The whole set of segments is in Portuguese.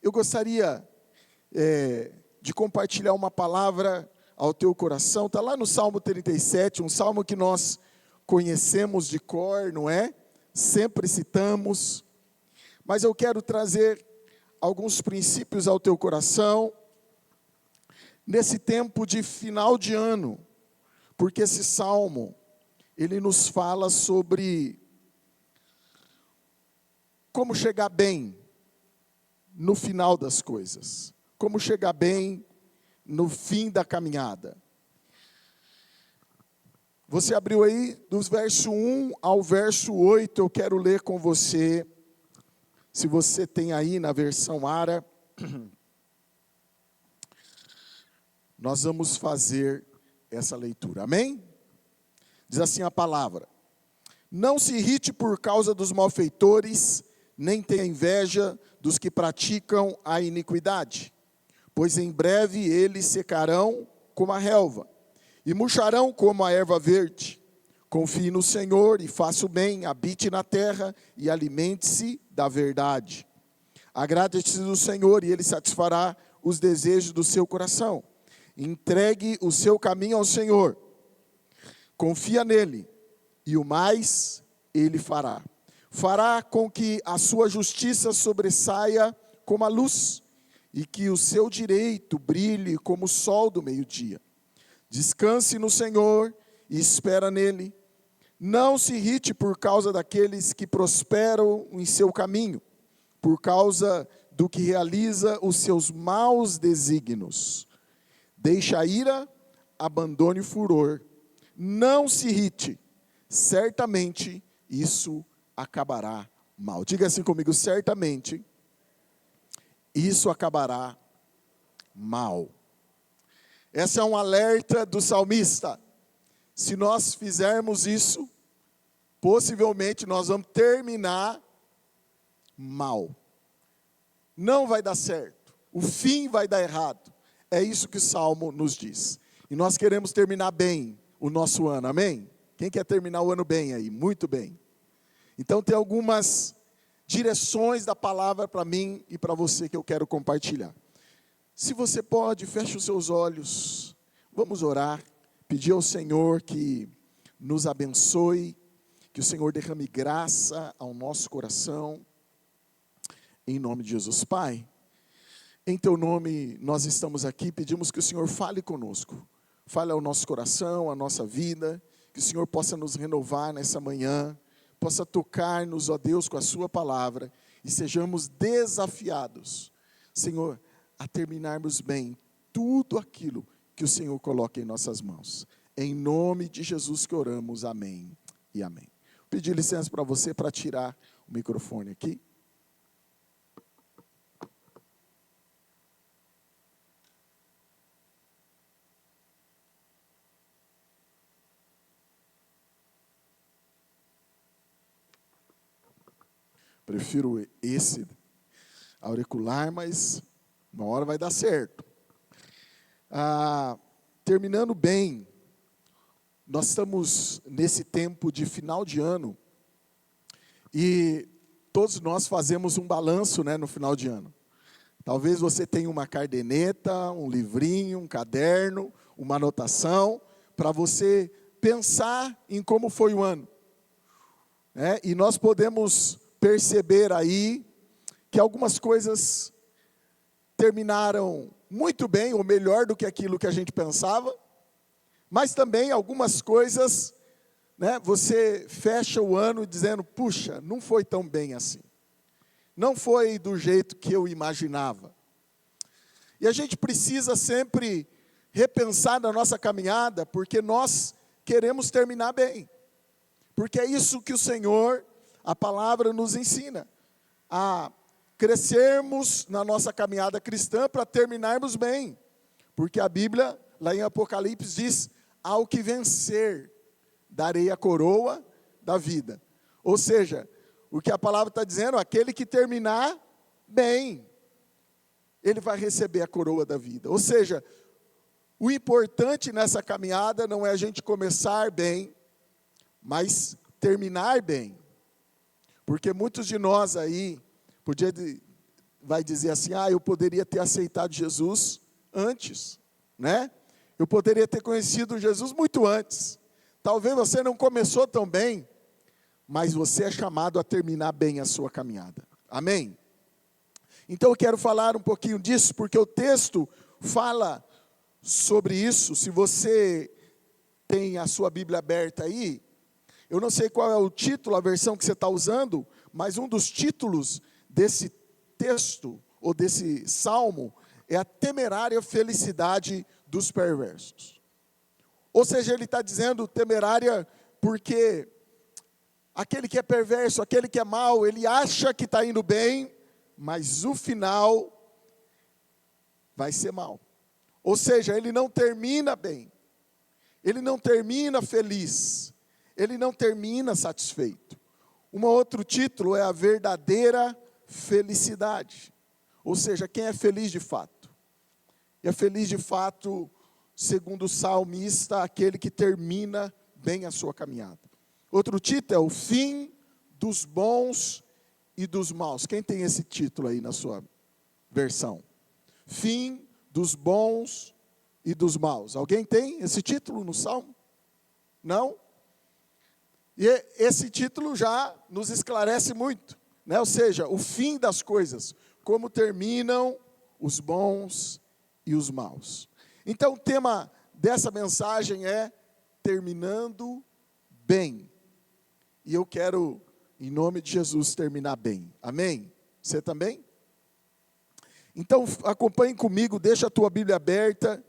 Eu gostaria de compartilhar uma palavra ao teu coração. Está lá no Salmo 37, um salmo que nós conhecemos de cor, não é? Sempre citamos. Mas eu quero trazer alguns princípios ao teu coração, nesse tempo de final de ano, porque esse salmo, ele nos fala sobre como chegar bem no final das coisas, como chegar bem no fim da caminhada. Você abriu aí, dos verso 1 ao verso 8, eu quero ler com você, se você tem aí na versão ARA, nós vamos fazer essa leitura, amém? Diz assim a palavra: não se irrite por causa dos malfeitores, nem tenha inveja dos que praticam a iniquidade, pois em breve eles secarão como a relva, e murcharão como a erva verde. Confie no Senhor e faça o bem, habite na terra e alimente-se da verdade. Agrade-se do Senhor e Ele satisfará os desejos do seu coração. Entregue o seu caminho ao Senhor, confia nele, e o mais Ele fará. Fará com que a sua justiça sobressaia como a luz, e que o seu direito brilhe como o sol do meio-dia. Descanse no Senhor e espera nele. Não se irrite por causa daqueles que prosperam em seu caminho, por causa do que realiza os seus maus desígnios. Deixe a ira, abandone o furor. Não se irrite, certamente isso acabará mal. Diga assim comigo: certamente isso acabará mal. Esse é um alerta do salmista. Se nós fizermos isso, possivelmente nós vamos terminar mal. Não vai dar certo. O fim vai dar errado. É isso que o Salmo nos diz. E nós queremos terminar bem o nosso ano, amém? Quem quer terminar o ano bem aí? Muito bem. Então tem algumas direções da palavra para mim e para você que eu quero compartilhar. Se você pode, feche os seus olhos. Vamos orar. Pedir ao Senhor que nos abençoe, que o Senhor derrame graça ao nosso coração, em nome de Jesus. Pai, em Teu nome nós estamos aqui, pedimos que o Senhor fale conosco, fale ao nosso coração, à nossa vida, que o Senhor possa nos renovar nessa manhã, possa tocar-nos, ó Deus, com a Sua palavra, e sejamos desafiados, Senhor, a terminarmos bem tudo aquilo que o Senhor coloque em nossas mãos. Em nome de Jesus que oramos, amém e amém. Vou pedir licença para você para tirar o microfone aqui. Prefiro esse auricular, mas uma hora vai dar certo. Terminando bem, nós estamos nesse tempo de final de ano e todos nós fazemos um balanço, né, no final de ano. Talvez você tenha uma caderneta, um livrinho, um caderno, uma anotação para você pensar em como foi o ano. E nós podemos perceber aí que algumas coisas terminaram muito bem, ou melhor do que aquilo que a gente pensava, mas também algumas coisas, você fecha o ano dizendo, puxa, não foi tão bem assim, não foi do jeito que eu imaginava. E a gente precisa sempre repensar na nossa caminhada, porque nós queremos terminar bem, porque é isso que o Senhor, a palavra nos ensina, a crescermos na nossa caminhada cristã para terminarmos bem, porque a Bíblia, lá em Apocalipse, diz, ao que vencer, darei a coroa da vida. Ou seja, o que a palavra está dizendo, aquele que terminar bem, ele vai receber a coroa da vida. Ou seja, o importante nessa caminhada não é a gente começar bem, mas terminar bem. Porque muitos de nós aí, podia vai dizer assim, eu poderia ter aceitado Jesus antes, né? Eu poderia ter conhecido Jesus muito antes. Talvez você não começou tão bem, mas você é chamado a terminar bem a sua caminhada. Amém? Então eu quero falar um pouquinho disso, porque o texto fala sobre isso. Se você tem a sua Bíblia aberta aí, eu não sei qual é o título, a versão que você está usando, mas um dos títulos desse texto, ou desse salmo, é a temerária felicidade dos perversos. Ou seja, ele está dizendo temerária porque aquele que é perverso, aquele que é mau, ele acha que está indo bem, mas o final vai ser mal. Ou seja, ele não termina bem, ele não termina feliz, ele não termina satisfeito. Um outro título é a verdadeira felicidade. Ou seja, quem é feliz de fato? E é feliz de fato, segundo o salmista, aquele que termina bem a sua caminhada. Outro título é o fim dos bons e dos maus. Quem tem esse título aí na sua versão? Fim dos bons e dos maus. Alguém tem esse título no salmo? Não? E esse título já nos esclarece muito, né? Ou seja, o fim das coisas, como terminam os bons e os maus. Então o tema dessa mensagem é terminando bem. E eu quero, em nome de Jesus, terminar bem. Amém? Você também? Então acompanhe comigo, deixa a tua Bíblia aberta.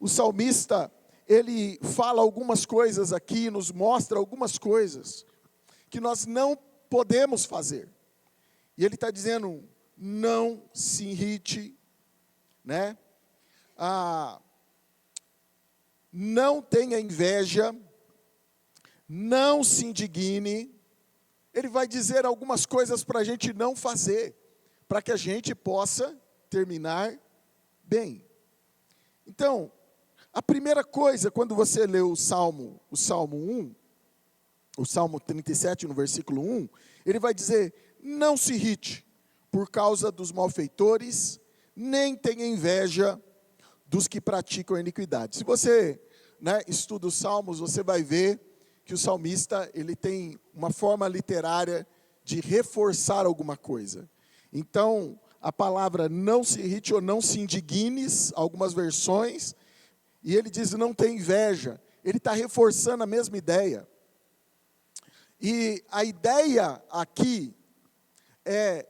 O salmista, ele fala algumas coisas aqui, nos mostra algumas coisas que nós não podemos fazer. E ele está dizendo, não se irrite, né? Não tenha inveja, não se indigne. Ele vai dizer algumas coisas para a gente não fazer, para que a gente possa terminar bem. Então, a primeira coisa, quando você lê o Salmo 1, o Salmo 37, no versículo 1, ele vai dizer, não se irrite por causa dos malfeitores, nem tenha inveja dos que praticam a iniquidade. Se você, estuda os Salmos, você vai ver que o salmista, ele tem uma forma literária de reforçar alguma coisa. Então, a palavra não se irrite ou não se indignes, algumas versões, e ele diz não tem inveja. Ele está reforçando a mesma ideia. E a ideia aqui é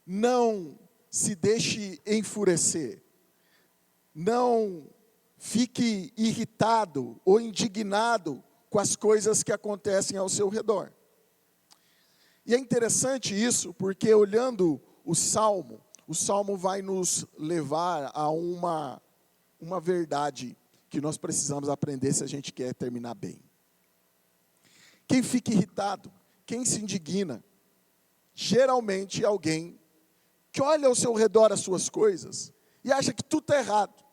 não se deixe enfurecer. Não fique irritado ou indignado com as coisas que acontecem ao seu redor. E é interessante isso, porque olhando o Salmo vai nos levar a uma verdade que nós precisamos aprender se a gente quer terminar bem. Quem fica irritado, quem se indigna, geralmente é alguém que olha ao seu redor as suas coisas e acha que tudo está errado.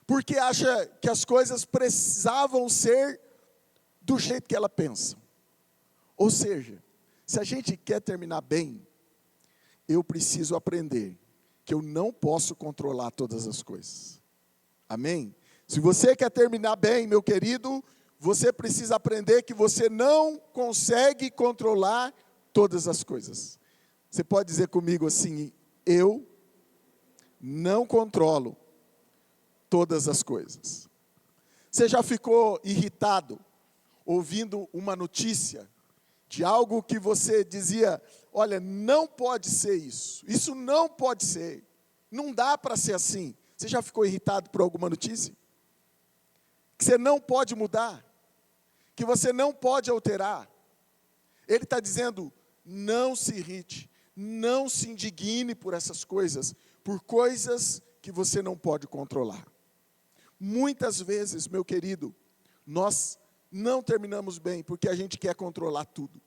Porque acha que as coisas precisavam ser do jeito que ela pensa. Ou seja, se a gente quer terminar bem, eu preciso aprender que eu não posso controlar todas as coisas. Amém? Se você quer terminar bem, meu querido, você precisa aprender que você não consegue controlar todas as coisas. Você pode dizer comigo assim, eu não controlo todas as coisas. Você já ficou irritado ouvindo uma notícia de algo que você dizia, olha, não pode ser isso não pode ser, não dá para ser assim. Você já ficou irritado por alguma notícia? Que você não pode mudar, que você não pode alterar. Ele está dizendo, não se irrite, não se indigne por essas coisas, por coisas que você não pode controlar. Muitas vezes, meu querido, nós não terminamos bem, porque a gente quer controlar tudo.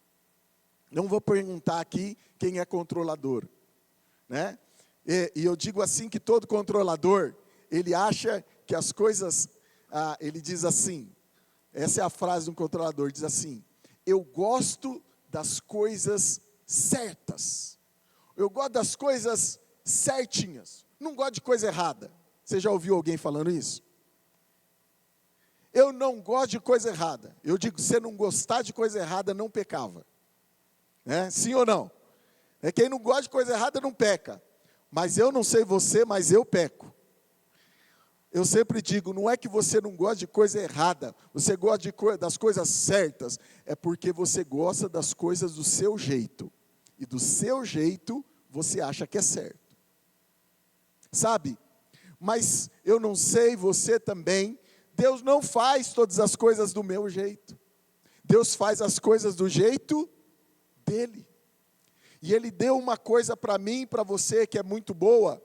Não vou perguntar aqui quem é controlador, né? E eu digo assim que todo controlador, ele acha que as coisas, ele diz assim, essa é a frase de um controlador, diz assim, eu gosto das coisas certas. Eu gosto das coisas certinhas. Não gosto de coisa errada. Você já ouviu alguém falando isso? Eu não gosto de coisa errada. Eu digo, se você não gostar de coisa errada, não pecava. Sim ou não? Quem não gosta de coisa errada não peca. Mas eu não sei você, mas eu peco. Eu sempre digo, não é que você não gosta de coisa errada, você gosta das coisas certas, é porque você gosta das coisas do seu jeito. E do seu jeito, você acha que é certo. Sabe? Mas eu não sei, você também, Deus não faz todas as coisas do meu jeito. Deus faz as coisas do jeito dele. E Ele deu uma coisa para mim e para você que é muito boa,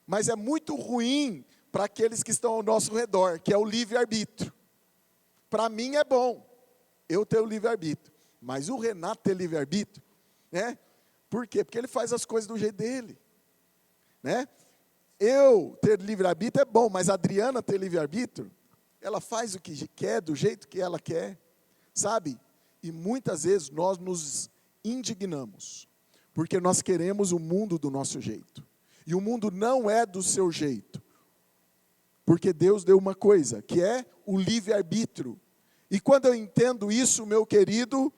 mas é muito ruim para aqueles que estão ao nosso redor, que é o livre-arbítrio. Para mim é bom, eu ter o livre-arbítrio, mas o Renato ter livre-arbítrio, por quê? Porque ele faz as coisas do jeito dele, Eu ter livre-arbítrio é bom, mas a Adriana ter livre-arbítrio, ela faz o que quer, do jeito que ela quer, sabe? E muitas vezes nós nos indignamos, porque nós queremos o mundo do nosso jeito, e o mundo não é do seu jeito, porque Deus deu uma coisa, que é o livre-arbítrio, e quando eu entendo isso, meu querido,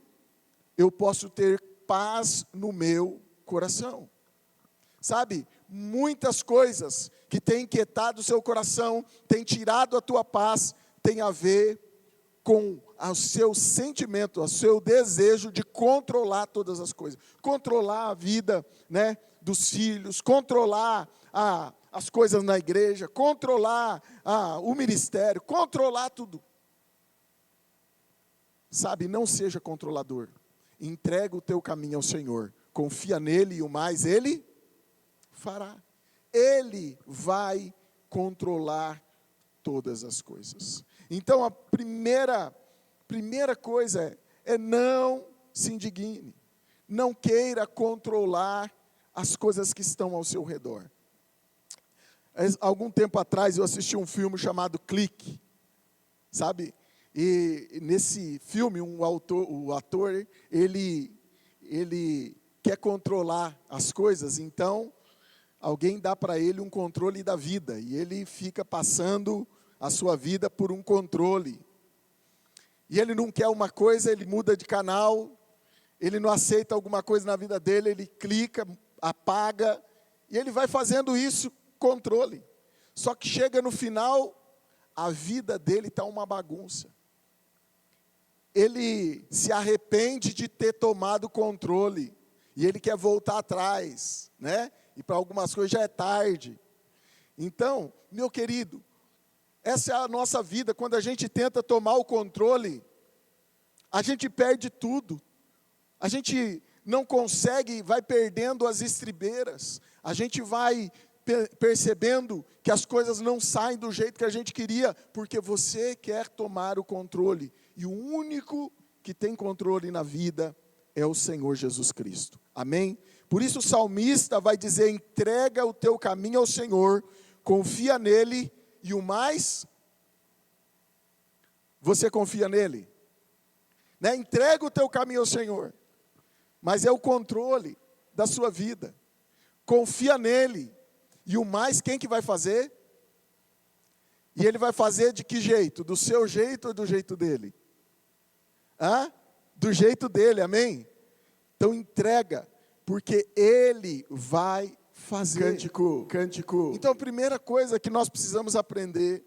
eu posso ter paz no meu coração, sabe? Muitas coisas que têm inquietado o seu coração, têm tirado a tua paz, tem a ver com o seu sentimento, o seu desejo de controlar todas as coisas, controlar a vida, dos filhos, controlar as coisas na igreja, controlar o ministério, controlar tudo. Sabe, não seja controlador, entrega o teu caminho ao Senhor, confia nele e o mais Ele fará. Ele vai controlar todas as coisas. Então a primeira coisa é não se indigne, não queira controlar as coisas que estão ao seu redor. Algum tempo atrás eu assisti um filme chamado Clique, sabe? E nesse filme o ator, ele quer controlar as coisas, então alguém dá para ele um controle da vida, e ele fica passando a sua vida por um controle. E ele não quer uma coisa, ele muda de canal, ele não aceita alguma coisa na vida dele, ele clica, apaga, e ele vai fazendo isso, controle. Só que chega no final, a vida dele está uma bagunça. Ele se arrepende de ter tomado controle, e ele quer voltar atrás, E para algumas coisas já é tarde. Então, meu querido, essa é a nossa vida. Quando a gente tenta tomar o controle, a gente perde tudo. A gente não consegue, vai perdendo as estribeiras. A gente vai percebendo que as coisas não saem do jeito que a gente queria, porque você quer tomar o controle. E o único que tem controle na vida é o Senhor Jesus Cristo. Amém? Por isso o salmista vai dizer, entrega o teu caminho ao Senhor, confia nele, e o mais, você confia nele? Entrega o teu caminho ao Senhor, mas é o controle da sua vida, confia nele, e o mais quem que vai fazer? E ele vai fazer de que jeito? Do seu jeito ou do jeito dele? Do jeito dele, amém? Então entrega, porque Ele vai fazer. Cântico. Então a primeira coisa que nós precisamos aprender,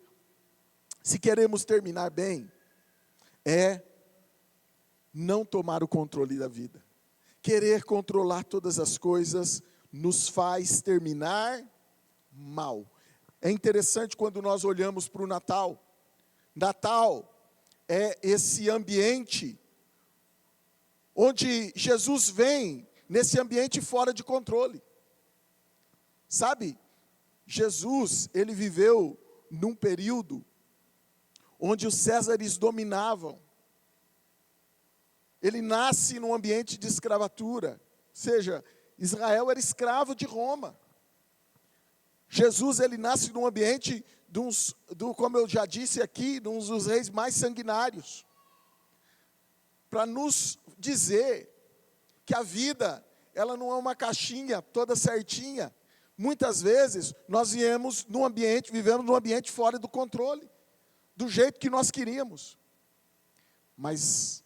se queremos terminar bem, é não tomar o controle da vida. Querer controlar todas as coisas nos faz terminar mal. É interessante quando nós olhamos para o Natal. Natal é esse ambiente onde Jesus vem nesse ambiente fora de controle. Sabe, Jesus, ele viveu num período onde os Césares dominavam. Ele nasce num ambiente de escravatura, ou seja, Israel era escravo de Roma. Jesus, ele nasce num ambiente, como eu já disse aqui, de um dos reis mais sanguinários. para nos dizer que a vida, ela não é uma caixinha toda certinha. Muitas vezes, nós vivemos num ambiente fora do controle, do jeito que nós queríamos. Mas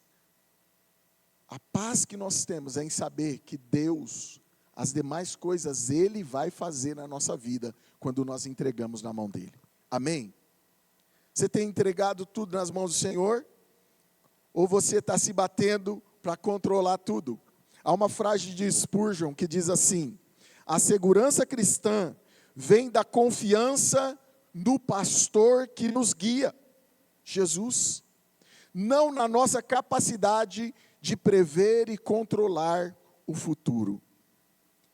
a paz que nós temos é em saber que Deus, as demais coisas, Ele vai fazer na nossa vida, quando nós entregamos na mão dEle. Amém? Você tem entregado tudo nas mãos do Senhor? Ou você está se batendo para controlar tudo? Há uma frase de Spurgeon que diz assim: a segurança cristã vem da confiança no pastor que nos guia, Jesus, não na nossa capacidade de prever e controlar o futuro.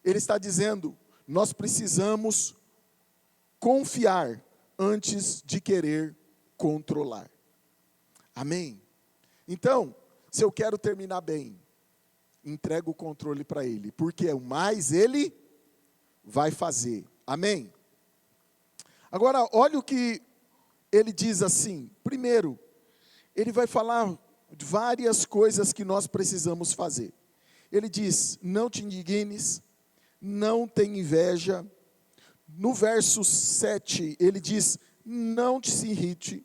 Ele está dizendo, nós precisamos confiar antes de querer controlar. Amém? Então, se eu quero terminar bem, entrego o controle para Ele, porque o mais Ele vai fazer. Amém? Agora, olha o que ele diz assim. Primeiro, ele vai falar de várias coisas que nós precisamos fazer. Ele diz, não te indignes, não tenha inveja. No verso 7, ele diz, não te se irrite.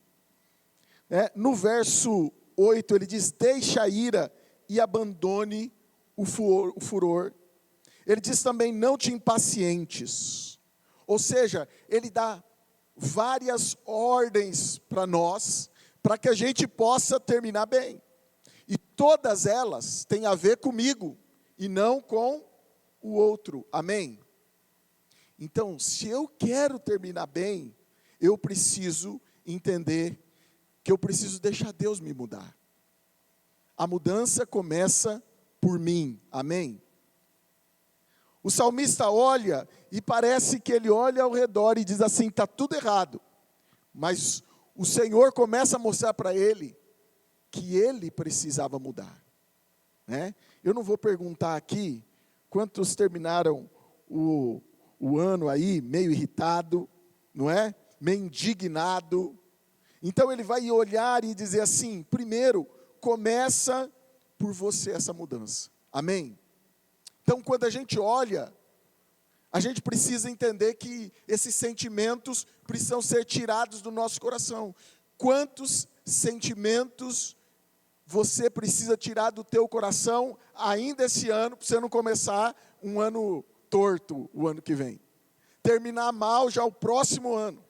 No verso 8, ele diz, deixa a ira e abandone o furor. Ele diz também, não te impacientes. Ou seja, ele dá várias ordens para nós, para que a gente possa terminar bem. E todas elas têm a ver comigo, e não com o outro. Amém? Então, se eu quero terminar bem, eu preciso entender que eu preciso deixar Deus me mudar. A mudança começa por mim. Amém? O salmista olha e parece que ele olha ao redor e diz assim, está tudo errado. Mas o Senhor começa a mostrar para ele que ele precisava mudar. Eu não vou perguntar aqui quantos terminaram o ano aí meio irritado, não é? Meio indignado. Então ele vai olhar e dizer assim, primeiro, começa por você essa mudança. Amém? Então, quando a gente olha, a gente precisa entender que esses sentimentos precisam ser tirados do nosso coração. Quantos sentimentos você precisa tirar do teu coração ainda esse ano, para você não começar um ano torto o ano que vem? Terminar mal já o próximo ano.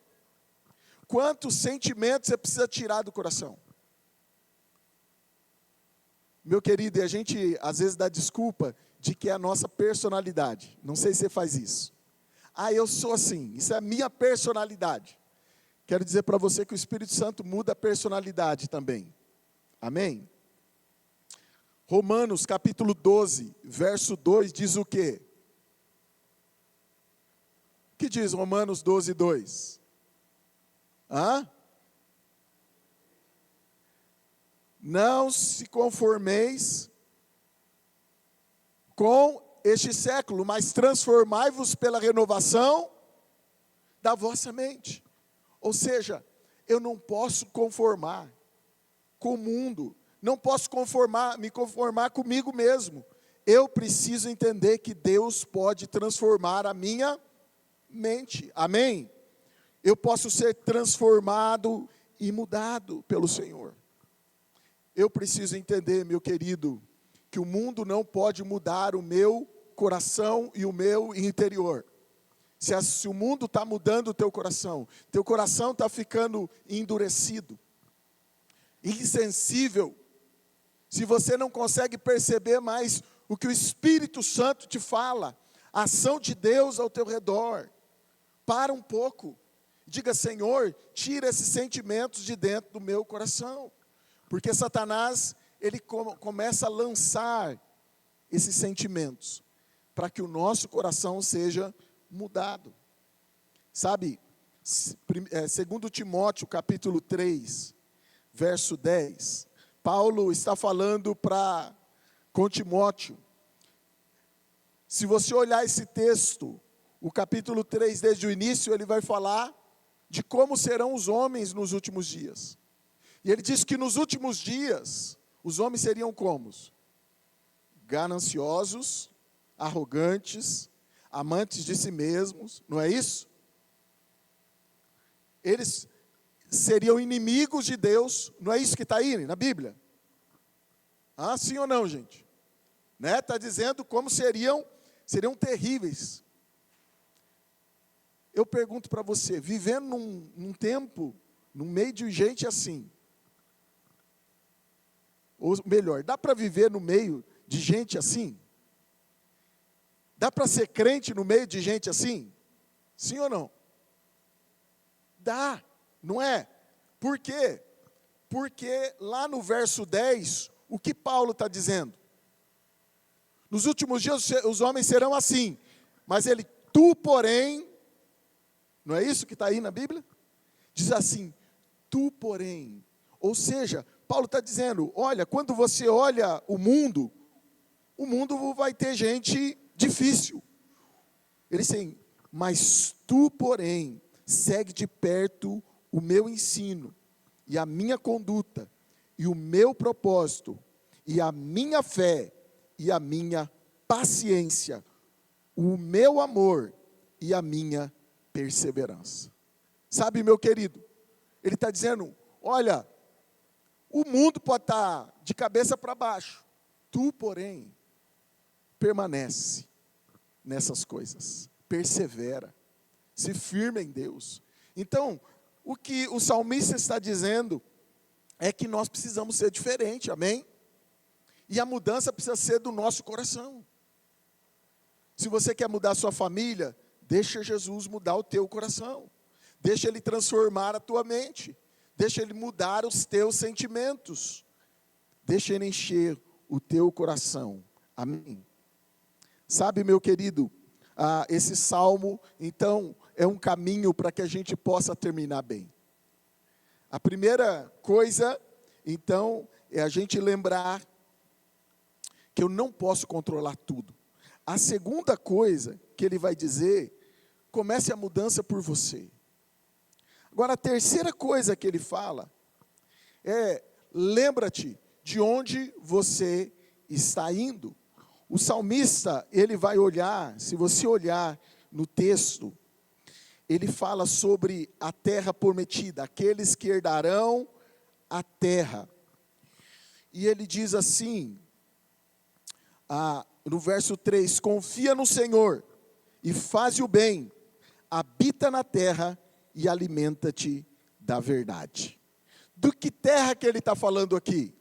Quantos sentimentos você precisa tirar do coração? Meu querido, e a gente às vezes dá desculpa de que é a nossa personalidade. Não sei se você faz isso. Eu sou assim, isso é a minha personalidade. Quero dizer para você que o Espírito Santo muda a personalidade também. Amém? Romanos capítulo 12, verso 2 diz o quê? O que diz Romanos 12, 2? Não se conformeis com este século, mas transformai-vos pela renovação da vossa mente. Ou seja, eu não posso conformar com o mundo, não posso me conformar comigo mesmo. Eu preciso entender que Deus pode transformar a minha mente. Amém? Eu posso ser transformado e mudado pelo Senhor. Eu preciso entender, meu querido, que o mundo não pode mudar o meu coração e o meu interior. Se o mundo está mudando o teu coração está ficando endurecido, insensível, se você não consegue perceber mais o que o Espírito Santo te fala, a ação de Deus ao teu redor, para um pouco, diga, Senhor, tira esses sentimentos de dentro do meu coração, porque Satanás, ele começa a lançar esses sentimentos, para que o nosso coração seja mudado. Sabe, 2 Timóteo capítulo 3, verso 10, Paulo está falando com Timóteo. Se você olhar esse texto, o capítulo 3, desde o início, ele vai falar de como serão os homens nos últimos dias. E ele diz que nos últimos dias, os homens seriam como? Gananciosos, arrogantes, amantes de si mesmos, não é isso? Eles seriam inimigos de Deus, não é isso que está aí na Bíblia? Ah, sim ou não, gente? Né? Está dizendo como seriam terríveis. Eu pergunto para você, vivendo num tempo, no meio de gente assim, ou melhor, dá para viver no meio de gente assim? Dá para ser crente no meio de gente assim? Sim ou não? Dá, não é? Por quê? Porque lá no verso 10, o que Paulo está dizendo? Nos últimos dias os homens serão assim, mas tu porém, não é isso que está aí na Bíblia? Diz assim, tu porém, ou seja, Paulo está dizendo, olha, quando você olha o mundo vai ter gente difícil. Ele diz, mas tu porém, segue de perto o meu ensino, e a minha conduta, e o meu propósito, e a minha fé, e a minha paciência, o meu amor, e a minha perseverança. Sabe, meu querido, ele está dizendo, olha, o mundo pode estar de cabeça para baixo, tu, porém, permanece nessas coisas, persevera, se firma em Deus. Então, o que o salmista está dizendo é que nós precisamos ser diferentes, amém? E a mudança precisa ser do nosso coração. Se você quer mudar a sua família, deixa Jesus mudar o teu coração. Deixa Ele transformar a tua mente. Deixa Ele mudar os teus sentimentos. Deixa Ele encher o teu coração. Amém? Sabe, meu querido, esse salmo, então, é um caminho para que a gente possa terminar bem. A primeira coisa, então, é a gente lembrar que eu não posso controlar tudo. A segunda coisa que ele vai dizer, comece a mudança por você. Agora, a terceira coisa que ele fala é, lembra-te de onde você está indo. O salmista, ele vai olhar, se você olhar no texto, ele fala sobre a terra prometida, aqueles que herdarão a terra. E ele diz assim, no verso 3, confia no Senhor e faz o bem, habita na terra e alimenta-te da verdade. Do que terra que ele está falando aqui?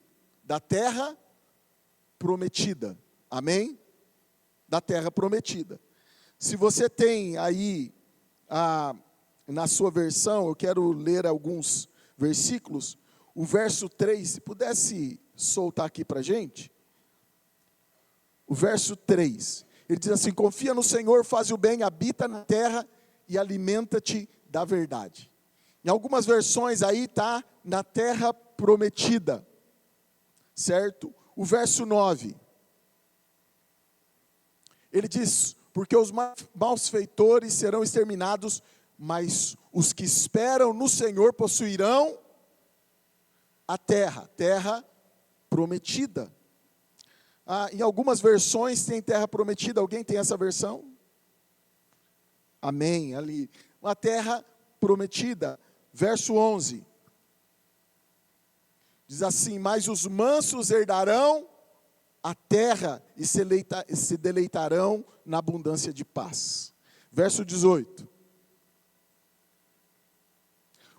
Da terra prometida, amém? Da terra prometida. Se você tem aí, na sua versão, eu quero ler alguns versículos, o verso 3, se pudesse soltar aqui para a gente, o verso 3, ele diz assim, confia no Senhor, faz o bem, habita na terra e alimenta-te da verdade. Em algumas versões aí está na terra prometida, certo? O verso 9, ele diz, porque os malfeitores serão exterminados, mas os que esperam no Senhor possuirão a terra prometida. Em algumas versões tem terra prometida, alguém tem essa versão? Amém, ali, uma terra prometida, verso 11, diz assim, mas os mansos herdarão a terra e se deleitarão na abundância de paz. Verso 18,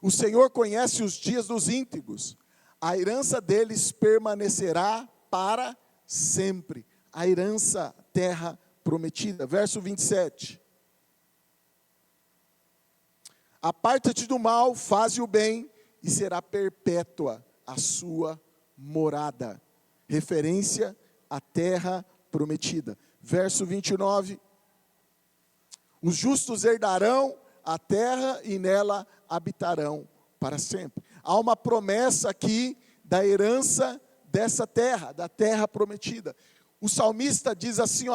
o Senhor conhece os dias dos íntegros, a herança deles permanecerá para sempre, a herança, terra prometida. Verso 27, aparta-te do mal, faze o bem, e será perpétua a sua morada. Referência à terra prometida. Verso 29, os justos herdarão a terra e nela habitarão para sempre. Há uma promessa aqui da herança dessa terra, da terra prometida. O salmista diz assim,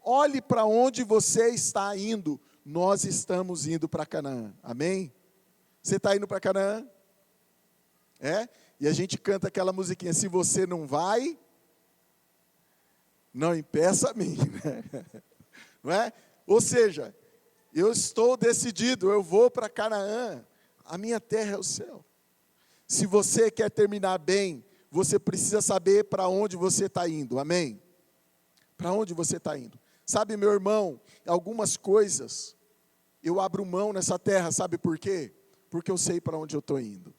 olhe para onde você está indo, nós estamos indo para Canaã, amém? Você está indo para Canaã? E a gente canta aquela musiquinha, se você não vai, não impeça a mim, né? Não é? Ou seja, eu estou decidido, eu vou para Canaã, a minha terra é o céu. Se você quer terminar bem, você precisa saber para onde você está indo, amém? Para onde você está indo? Sabe, meu irmão, algumas coisas eu abro mão nessa terra, sabe por quê? Porque eu sei para onde eu estou indo.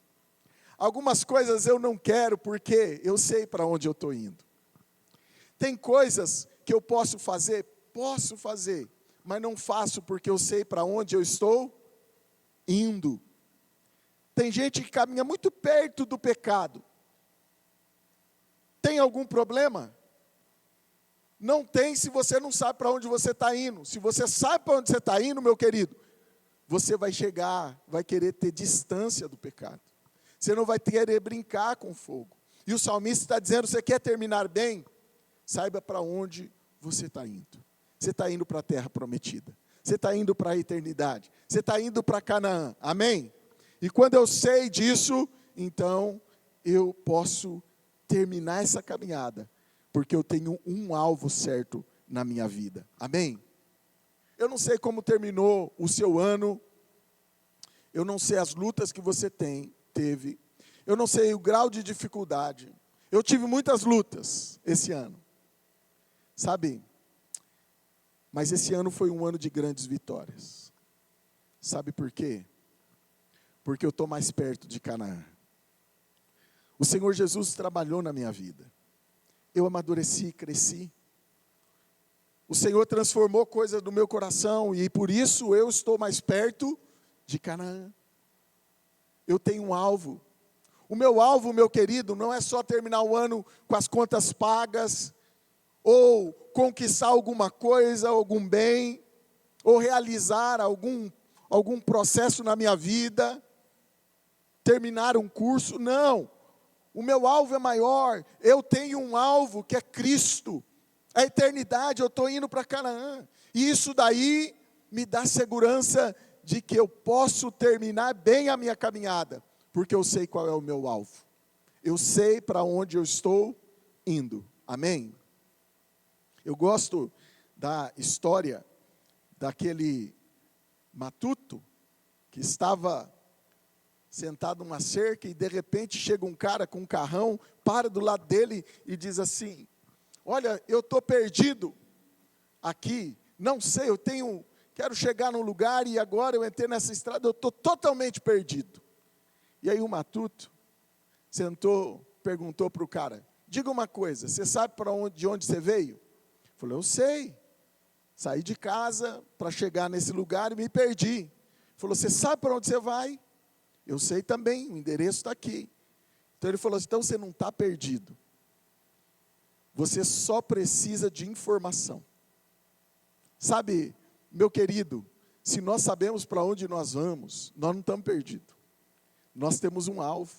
Algumas coisas eu não quero porque eu sei para onde eu estou indo. Tem coisas que eu posso fazer, mas não faço porque eu sei para onde eu estou indo. Tem gente que caminha muito perto do pecado. Tem algum problema? Não tem se você não sabe para onde você está indo. Se você sabe para onde você está indo, meu querido, você vai chegar, vai querer ter distância do pecado. Você não vai querer brincar com fogo. E o salmista está dizendo, você quer terminar bem? Saiba para onde você está indo. Você está indo para a terra prometida. Você está indo para a eternidade. Você está indo para Canaã. Amém? E quando eu sei disso, então eu posso terminar essa caminhada, porque eu tenho um alvo certo na minha vida. Amém? Eu não sei como terminou o seu ano, eu não sei as lutas que você teve, eu não sei o grau de dificuldade. Eu tive muitas lutas esse ano, sabe? Mas esse ano foi um ano de grandes vitórias. Sabe por quê? Porque eu estou mais perto de Canaã. O Senhor Jesus trabalhou na minha vida. Eu amadureci, cresci. O Senhor transformou coisas do meu coração e por isso eu estou mais perto de Canaã. Eu tenho um alvo. O meu alvo, meu querido, não é só terminar o ano com as contas pagas, ou conquistar alguma coisa, algum bem, ou realizar algum processo na minha vida, terminar um curso. Não, o meu alvo é maior. Eu tenho um alvo que é Cristo, a eternidade. Eu estou indo para Canaã, e isso daí me dá segurança de que eu posso terminar bem a minha caminhada, porque eu sei qual é o meu alvo, eu sei para onde eu estou indo, amém? Eu gosto da história daquele matuto, que estava sentado numa cerca, e de repente chega um cara com um carrão, para do lado dele e diz assim, olha, eu estou perdido aqui, não sei, quero chegar num lugar, e agora eu entrei nessa estrada, eu estou totalmente perdido. E aí o matuto sentou, perguntou para o cara, diga uma coisa, você sabe de onde você veio? Ele falou, eu sei, saí de casa para chegar nesse lugar e me perdi. Ele falou, você sabe para onde você vai? Eu sei também, o endereço está aqui. Então ele falou assim, então você não está perdido, você só precisa de informação. Sabe, meu querido, se nós sabemos para onde nós vamos, nós não estamos perdidos. Nós temos um alvo.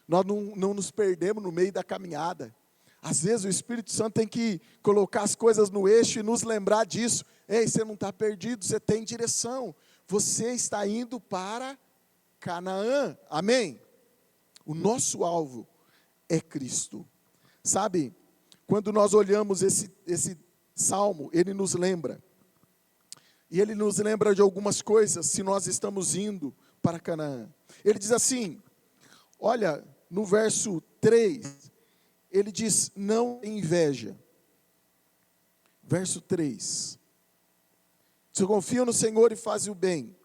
Nós não nos perdemos no meio da caminhada. Às vezes o Espírito Santo tem que colocar as coisas no eixo e nos lembrar disso. Ei, você não está perdido, você tem direção. Você está indo para Canaã. Amém? O nosso alvo é Cristo. Sabe, quando nós olhamos esse salmo, ele nos lembra. E ele nos lembra de algumas coisas, se nós estamos indo para Canaã. Ele diz assim, olha, no verso 3, ele diz, não tem inveja. Verso 3. Se confia no Senhor e faz o bem,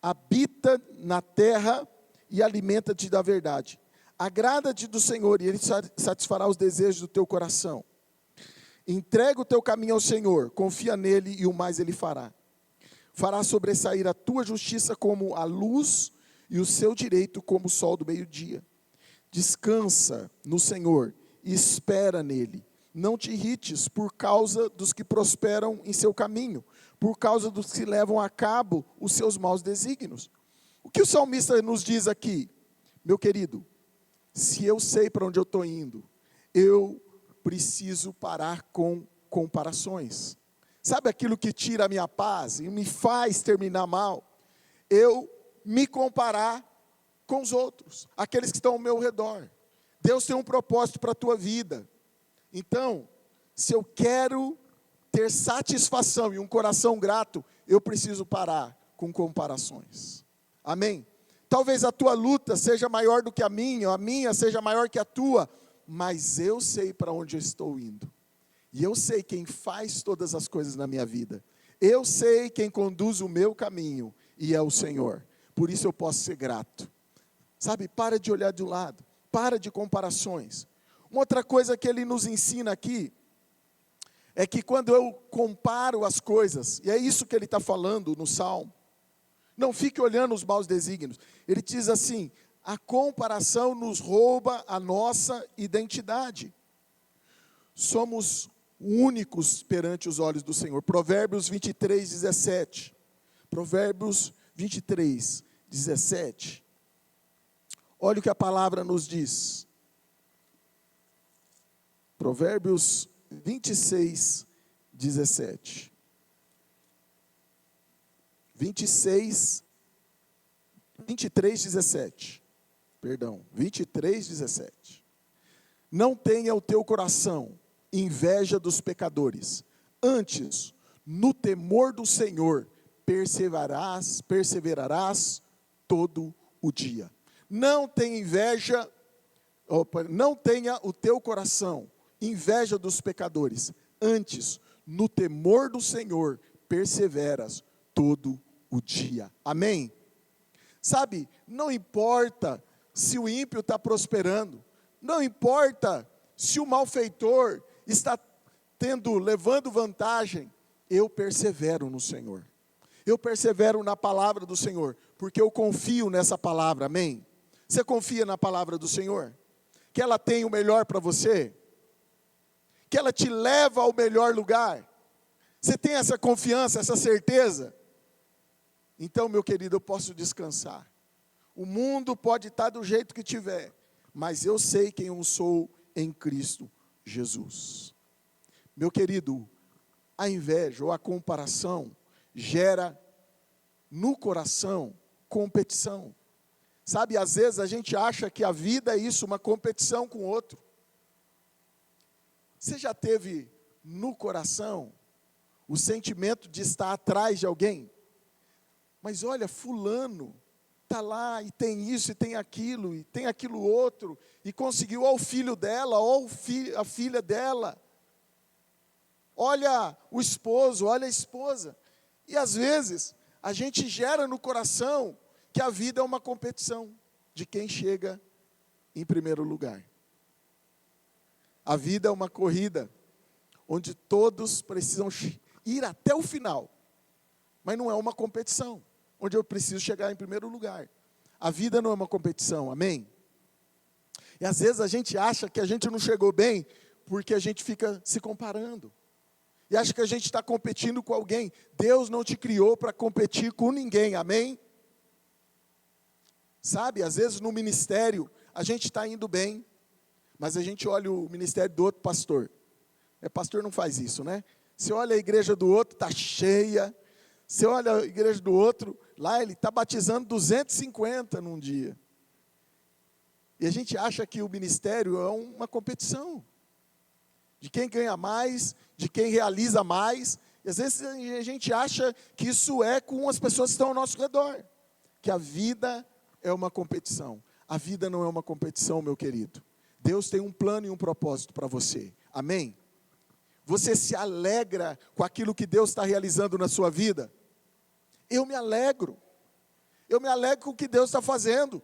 habita na terra e alimenta-te da verdade. Agrada-te do Senhor e Ele satisfará os desejos do teu coração. Entrega o teu caminho ao Senhor, confia nele e o mais Ele fará. Fará sobressair a tua justiça como a luz e o seu direito como o sol do meio-dia. Descansa no Senhor e espera nele. Não te irrites por causa dos que prosperam em seu caminho, por causa dos que levam a cabo os seus maus desígnios. O que o salmista nos diz aqui? Meu querido, se eu sei para onde eu estou indo, eu preciso parar com comparações. Sabe aquilo que tira a minha paz e me faz terminar mal? Eu me comparar com os outros, aqueles que estão ao meu redor. Deus tem um propósito para a tua vida. Então, se eu quero ter satisfação e um coração grato, eu preciso parar com comparações. Amém? Talvez a tua luta seja maior do que a minha seja maior que a tua, mas eu sei para onde eu estou indo. E eu sei quem faz todas as coisas na minha vida. Eu sei quem conduz o meu caminho, e é o Senhor. Por isso eu posso ser grato. Sabe, para de olhar de um lado, para de comparações. Uma outra coisa que ele nos ensina aqui, é que quando eu comparo as coisas, e é isso que ele está falando no Salmo, não fique olhando os maus desígnios. Ele diz assim, a comparação nos rouba a nossa identidade. Somos únicos perante os olhos do Senhor. Provérbios 23, 17. Provérbios 23, 17. Olha o que a palavra nos diz. Provérbios 26, 17. 23, 17. Perdão, 23, 17. Não tenha o teu coração inveja dos pecadores. Antes, no temor do Senhor, perseverarás todo o dia. Não tenha inveja, não tenha o teu coração inveja dos pecadores. Antes, no temor do Senhor, perseveras todo o dia. Amém? Sabe, não importa se o ímpio está prosperando, não importa se o malfeitor está levando vantagem, eu persevero no Senhor. Eu persevero na palavra do Senhor, porque eu confio nessa palavra, amém? Você confia na palavra do Senhor? Que ela tem o melhor para você? Que ela te leva ao melhor lugar? Você tem essa confiança, essa certeza? Então, meu querido, eu posso descansar. O mundo pode estar do jeito que tiver, mas eu sei quem eu sou em Cristo Jesus. Meu querido, a inveja ou a comparação gera no coração competição. Sabe, às vezes a gente acha que a vida é isso, uma competição com o outro. Você já teve no coração o sentimento de estar atrás de alguém? Mas olha, fulano está lá e tem isso e tem aquilo outro, e conseguiu ou o filho dela, ou a filha dela. Olha o esposo, olha a esposa. E às vezes, a gente gera no coração que a vida é uma competição de quem chega em primeiro lugar. A vida é uma corrida, onde todos precisam ir até o final, mas não é uma competição, onde eu preciso chegar em primeiro lugar. A vida não é uma competição, amém? E às vezes a gente acha que a gente não chegou bem, porque a gente fica se comparando. E acha que a gente está competindo com alguém. Deus não te criou para competir com ninguém, amém? Sabe, às vezes no ministério, a gente está indo bem, mas a gente olha o ministério do outro pastor. Pastor não faz isso, né? Você olha a igreja do outro, está cheia. Você olha a igreja do outro, lá ele está batizando 250 num dia. E a gente acha que o ministério é uma competição. De quem ganha mais, de quem realiza mais. E às vezes a gente acha que isso é com as pessoas que estão ao nosso redor. Que a vida é uma competição. A vida não é uma competição, meu querido. Deus tem um plano e um propósito para você. Amém? Você se alegra com aquilo que Deus está realizando na sua vida? Eu me alegro. Eu me alegro com o que Deus está fazendo.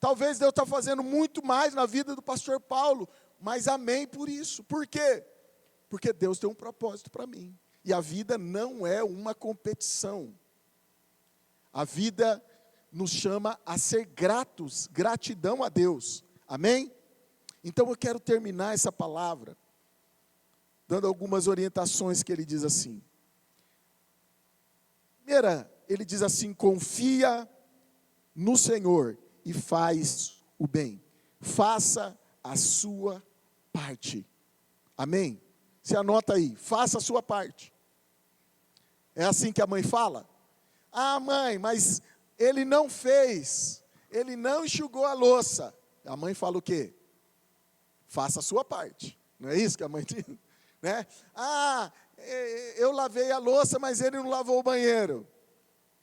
Talvez Deus está fazendo muito mais na vida do pastor Paulo, mas amém por isso. Por quê? Porque Deus tem um propósito para mim. E a vida não é uma competição. A vida nos chama a ser gratos, gratidão a Deus. Amém? Então eu quero terminar essa palavra dando algumas orientações que ele diz assim. Primeira, ele diz assim, confia no Senhor e faz o bem. Faça a sua parte. Amém? Você anota aí, faça a sua parte. É assim que a mãe fala? Ah, mãe, mas ele não fez, ele não enxugou a louça. A mãe fala o quê? Faça a sua parte. Não é isso que a mãe diz? Né? Ah, eu lavei a louça, mas ele não lavou o banheiro.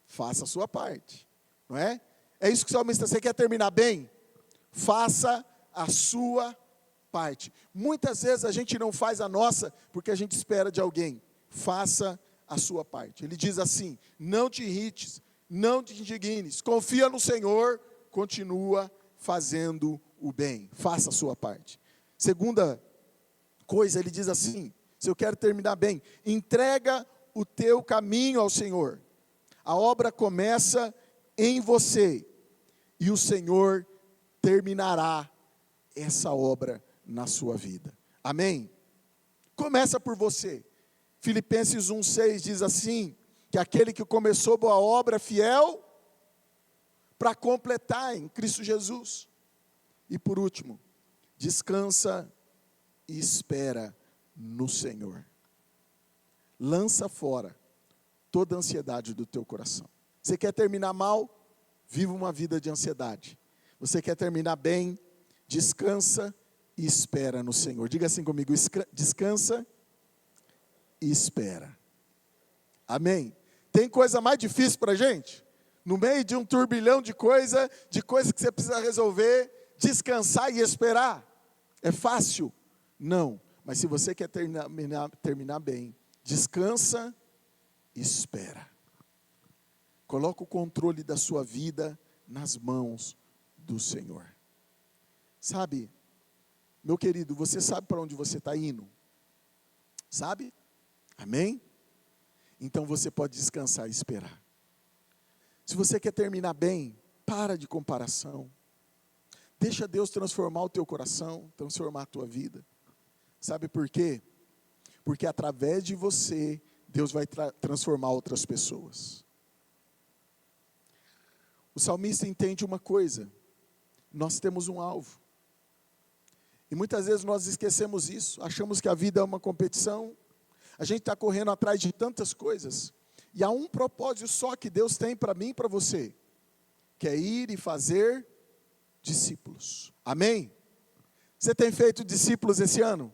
Faça a sua parte. Não é? É isso que o salmista, você quer terminar bem? Faça a sua parte. Muitas vezes a gente não faz a nossa porque a gente espera de alguém. Faça a sua parte. Ele diz assim: não te irrites, não te indignes, confia no Senhor, continua fazendo o bem. Faça a sua parte. Segunda coisa, ele diz assim, se eu quero terminar bem, entrega o teu caminho ao Senhor. A obra começa em você e o Senhor terminará essa obra na sua vida. Amém? Começa por você. Filipenses 1,6 diz assim, que aquele que começou boa obra é fiel para completar em Cristo Jesus. E por último, descansa e espera no Senhor. Lança fora toda a ansiedade do teu coração. Você quer terminar mal? Viva uma vida de ansiedade. Você quer terminar bem? Descansa e espera no Senhor. Diga assim comigo, descansa e espera. Amém? Tem coisa mais difícil para a gente? No meio de um turbilhão de coisas que você precisa resolver, descansar e esperar. É fácil? Não. Mas se você quer terminar bem, descansa e espera. Coloca o controle da sua vida nas mãos do Senhor. Sabe, meu querido, você sabe para onde você está indo? Sabe? Amém? Então você pode descansar e esperar. Se você quer terminar bem, para de comparação. Deixa Deus transformar o teu coração, transformar a tua vida. Sabe por quê? Porque através de você, Deus vai transformar outras pessoas. O salmista entende uma coisa: nós temos um alvo. E muitas vezes nós esquecemos isso, achamos que a vida é uma competição, a gente está correndo atrás de tantas coisas, e há um propósito só que Deus tem para mim e para você, que é ir e fazer discípulos. Amém? Você tem feito discípulos esse ano?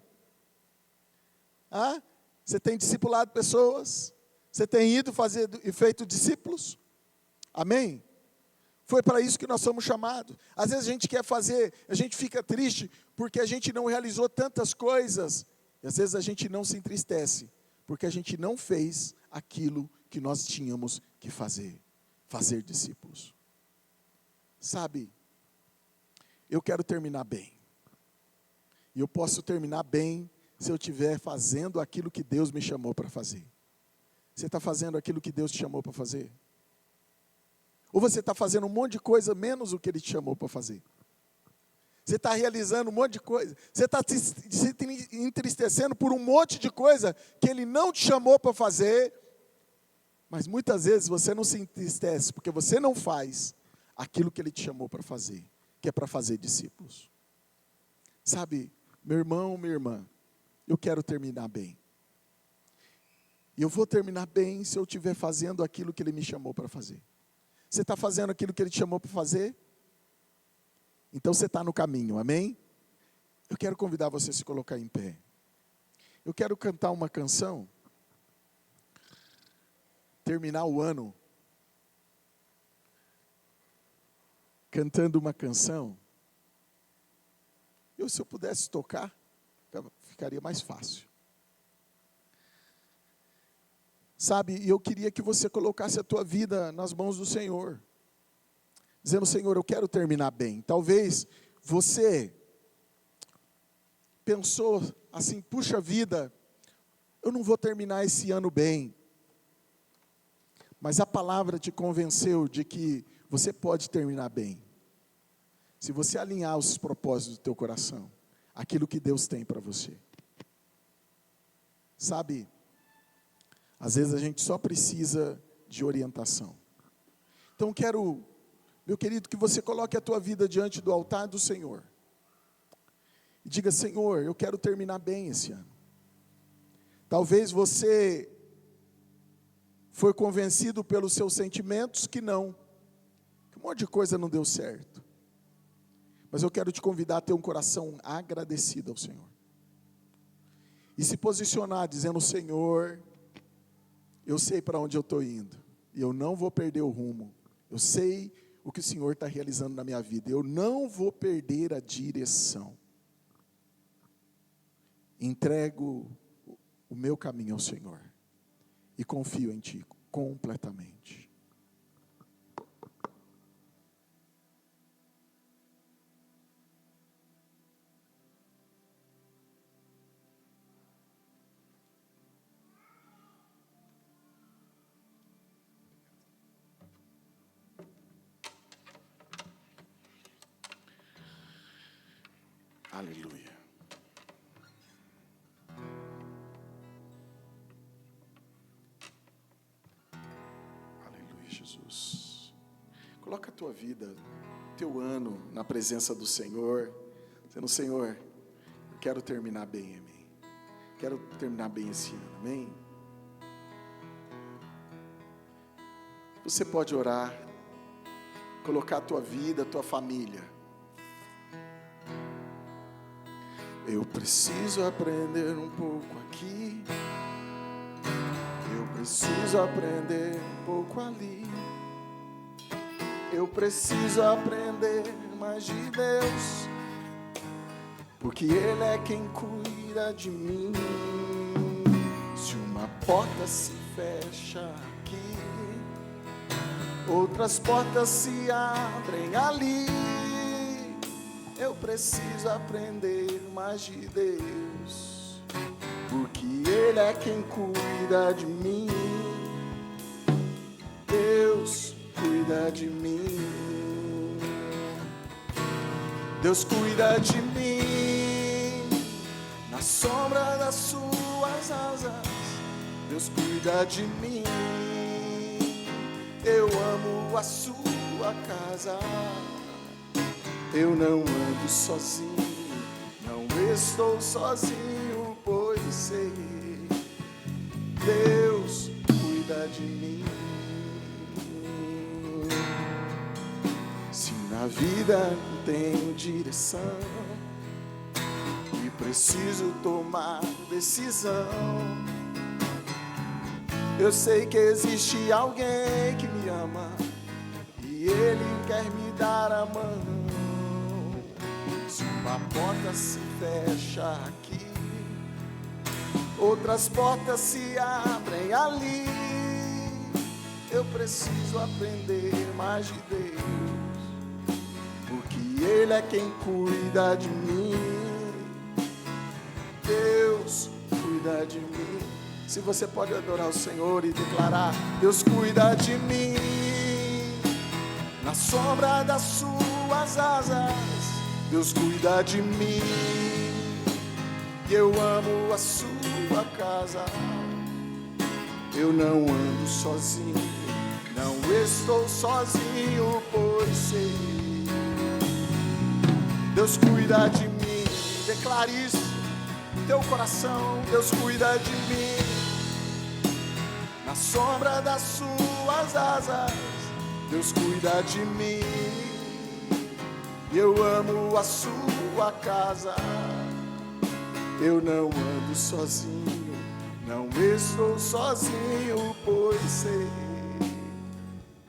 Você tem discipulado pessoas? Você tem ido fazer e feito discípulos? Amém? Foi para isso que nós somos chamados. Às vezes a gente quer fazer, a gente fica triste porque a gente não realizou tantas coisas. E às vezes a gente não se entristece porque a gente não fez aquilo que nós tínhamos que fazer. Fazer discípulos. Sabe, eu quero terminar bem. E eu posso terminar bem se eu estiver fazendo aquilo que Deus me chamou para fazer. Você está fazendo aquilo que Deus te chamou para fazer? Ou você está fazendo um monte de coisa menos o que Ele te chamou para fazer? Você está realizando um monte de coisa. Você está se entristecendo por um monte de coisa que Ele não te chamou para fazer. Mas muitas vezes você não se entristece porque você não faz aquilo que Ele te chamou para fazer, que é para fazer discípulos. Sabe, meu irmão, minha irmã, eu quero terminar bem. E eu vou terminar bem se eu estiver fazendo aquilo que Ele me chamou para fazer. Você está fazendo aquilo que Ele te chamou para fazer? Então você está no caminho, amém? Eu quero convidar você a se colocar em pé. Eu quero cantar uma canção, terminar o ano, cantando uma canção. Se eu pudesse tocar, ficaria mais fácil. Sabe, e eu queria que você colocasse a tua vida nas mãos do Senhor. Dizendo, Senhor, eu quero terminar bem. Talvez você pensou assim, puxa vida, eu não vou terminar esse ano bem. Mas a palavra te convenceu de que você pode terminar bem. Se você alinhar os propósitos do teu coração, aquilo que Deus tem para você. Sabe, às vezes a gente só precisa de orientação. Então quero, meu querido, que você coloque a tua vida diante do altar do Senhor. E diga, Senhor, eu quero terminar bem esse ano. Talvez você foi convencido pelos seus sentimentos que não. Que um monte de coisa não deu certo. Mas eu quero te convidar a ter um coração agradecido ao Senhor. E se posicionar dizendo: Senhor, eu sei para onde eu estou indo. E eu não vou perder o rumo. Eu sei o que o Senhor está realizando na minha vida. Eu não vou perder a direção. Entrego o meu caminho ao Senhor. E confio em Ti completamente. Aleluia. Aleluia, Jesus. Coloca a tua vida, teu ano na presença do Senhor, dizendo: Senhor, eu quero terminar bem, amém. Quero terminar bem esse ano, amém. Você pode orar, colocar a tua vida, a tua família. Eu preciso aprender um pouco aqui, eu preciso aprender um pouco ali, eu preciso aprender mais de Deus, porque Ele é quem cuida de mim. Se uma porta se fecha aqui, outras portas se abrem ali. Eu preciso aprender mais de Deus, porque Ele é quem cuida de mim. Deus cuida de mim. Deus cuida de mim. Na sombra das suas asas, Deus cuida de mim. Eu amo a sua casa. Eu não ando sozinho, não estou sozinho, pois sei, Deus cuida de mim. Se na vida não tenho direção e preciso tomar decisão, eu sei que existe alguém que me ama e Ele quer me dar a mão. Se uma porta se fecha aqui, outras portas se abrem ali. Eu preciso aprender mais de Deus, porque Ele é quem cuida de mim. Deus cuida de mim. Se você pode adorar o Senhor e declarar: Deus cuida de mim. Na sombra das suas asas, Deus cuida de mim. E eu amo a sua casa. Eu não ando sozinho, não estou sozinho, pois sei, Deus cuida de mim. Declare isso no teu coração: Deus cuida de mim. Na sombra das suas asas, Deus cuida de mim. Eu amo a sua casa. Eu não ando sozinho, não estou sozinho, pois sei,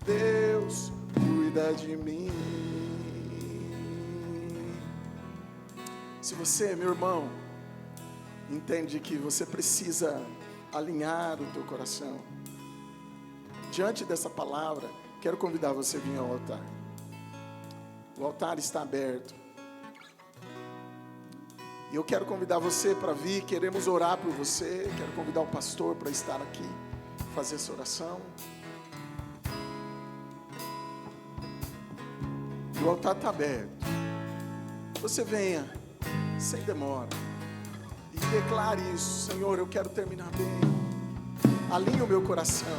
Deus cuida de mim. Se você, meu irmão, entende que você precisa alinhar o teu coração diante dessa palavra, quero convidar você a vir ao altar. O altar está aberto. E eu quero convidar você para vir, queremos orar por você. Quero convidar o pastor para estar aqui, fazer essa oração. O altar está aberto. Você venha, sem demora, e declare isso: Senhor, eu quero terminar bem. Alinhe o meu coração.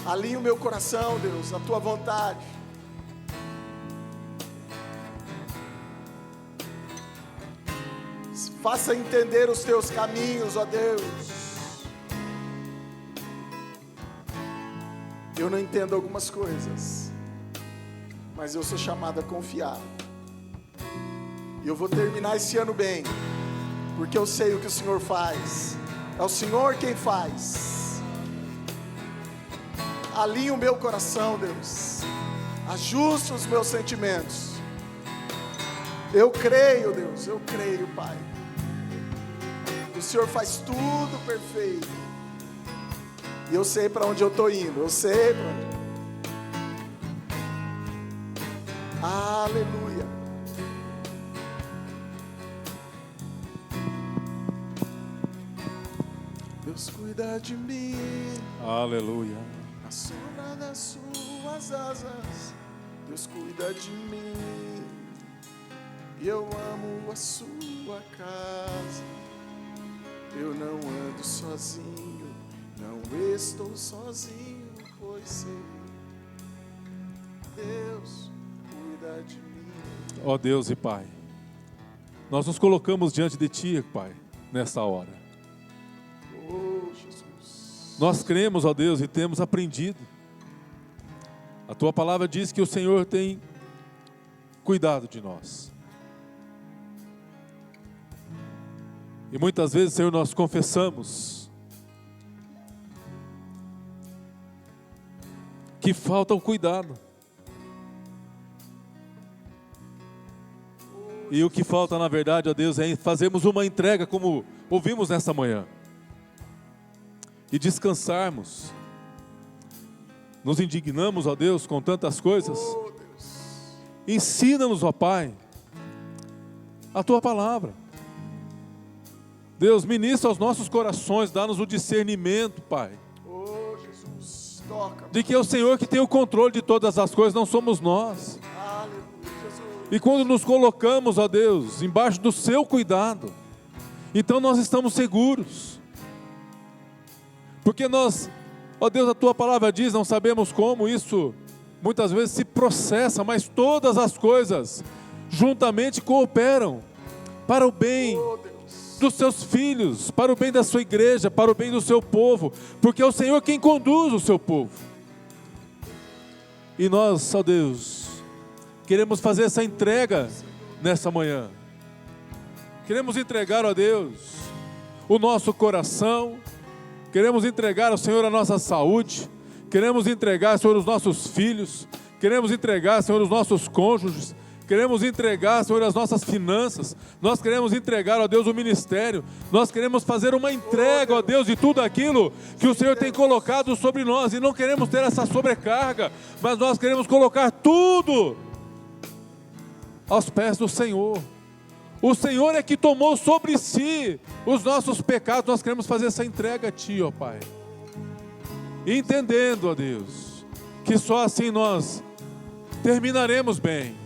Alinhe o meu coração, Deus, à tua vontade. Faça entender os teus caminhos, ó Deus. Eu não entendo algumas coisas, mas eu sou chamado a confiar. E eu vou terminar esse ano bem, porque eu sei o que o Senhor faz. É o Senhor quem faz. Alinhe o meu coração, Deus. Ajuste os meus sentimentos. Eu creio, Deus, eu creio, Pai. O Senhor faz tudo perfeito. E eu sei para onde eu estou indo. Eu sei para onde. Aleluia. Deus cuida de mim. Aleluia. Na sombra das suas asas, Deus cuida de mim. E eu amo a sua casa. Eu não ando sozinho, não estou sozinho, pois sei. Deus cuida de mim. Ó Deus e Pai, nós nos colocamos diante de Ti, Pai, nessa hora. Oh, Jesus. Nós cremos, ó Deus, e temos aprendido. A Tua palavra diz que o Senhor tem cuidado de nós. E muitas vezes, Senhor, nós confessamos que falta o cuidado. E o que falta, na verdade, ó Deus, é fazermos uma entrega, como ouvimos nessa manhã. E descansarmos. Nos indignamos, ó Deus, com tantas coisas. Oh, Deus. Ensina-nos, ó Pai, a Tua palavra. Deus, ministra aos nossos corações, dá-nos o discernimento, Pai. Oh, Jesus, toca. De que é o Senhor que tem o controle de todas as coisas, não somos nós. Aleluia, Jesus. E quando nos colocamos, ó Deus, embaixo do Seu cuidado, então nós estamos seguros. Porque nós, ó Deus, a Tua palavra diz, não sabemos como isso muitas vezes se processa, mas todas as coisas juntamente cooperam para o bem Oh, Deus. dos Seus filhos, para o bem da Sua igreja, para o bem do Seu povo, porque é o Senhor quem conduz o Seu povo. E nós, ó Deus, queremos fazer essa entrega nessa manhã. Queremos entregar, ó Deus, o nosso coração, queremos entregar ao Senhor a nossa saúde, queremos entregar, Senhor, os nossos filhos, queremos entregar, Senhor, os nossos cônjuges, queremos entregar, Senhor, as nossas finanças, nós queremos entregar, ó Deus, o ministério, nós queremos fazer uma entrega, ó Deus, de tudo aquilo que o Senhor tem colocado sobre nós, e não queremos ter essa sobrecarga, mas nós queremos colocar tudo aos pés do Senhor. O Senhor é que tomou sobre si os nossos pecados, nós queremos fazer essa entrega a Ti, ó Pai, entendendo, ó Deus, que só assim nós terminaremos bem.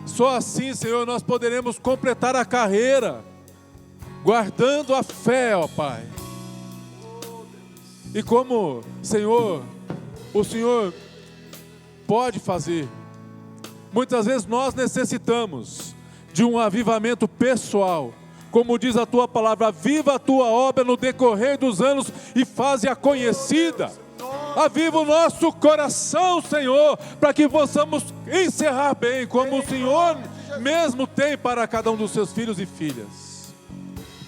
Só assim, Senhor, nós poderemos completar a carreira, guardando a fé, ó Pai. E como, Senhor, o Senhor pode fazer, muitas vezes nós necessitamos de um avivamento pessoal. Como diz a Tua palavra, aviva a Tua obra no decorrer dos anos e faze-a conhecida. Aviva o nosso coração, Senhor, para que possamos encerrar bem, como o Senhor mesmo tem para cada um dos Seus filhos e filhas.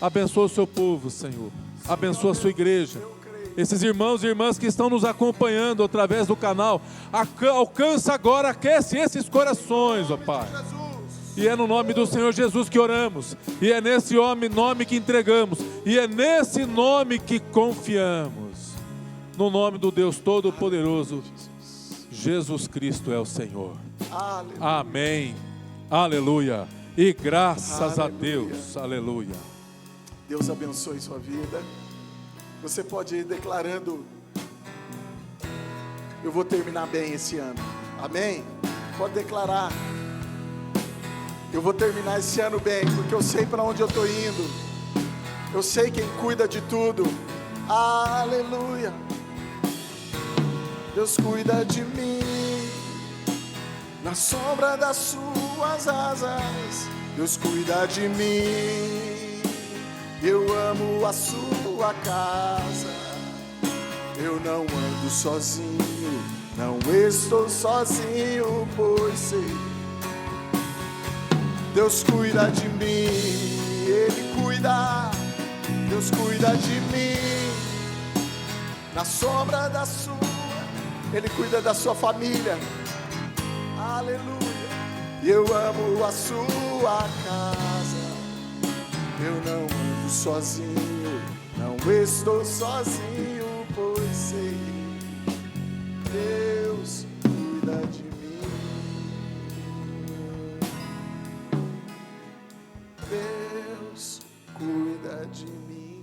Abençoa o Seu povo, Senhor. Abençoa a Sua igreja. Esses irmãos e irmãs que estão nos acompanhando através do canal, alcança agora, aquece esses corações, ó Pai. E é no nome do Senhor Jesus que oramos, e é nesse nome que entregamos, e é nesse nome que confiamos. No nome do Deus Todo-Poderoso, Jesus Cristo é o Senhor. Aleluia. Amém. Aleluia. E graças Aleluia. a Deus. Aleluia. Deus abençoe sua vida. Você pode ir declarando: eu vou terminar bem esse ano. Amém? Pode declarar: eu vou terminar esse ano bem, porque eu sei para onde eu estou indo. Eu sei quem cuida de tudo. Aleluia. Deus cuida de mim, na sombra das suas asas. Deus cuida de mim, eu amo a sua casa. Eu não ando sozinho, não estou sozinho, pois sei. Deus cuida de mim, Ele cuida, Deus cuida de mim, na sombra da sua, Ele cuida da sua família, aleluia. E eu amo a sua casa, eu não ando sozinho, não estou sozinho, pois sei, Deus cuida de mim, Deus cuida de mim.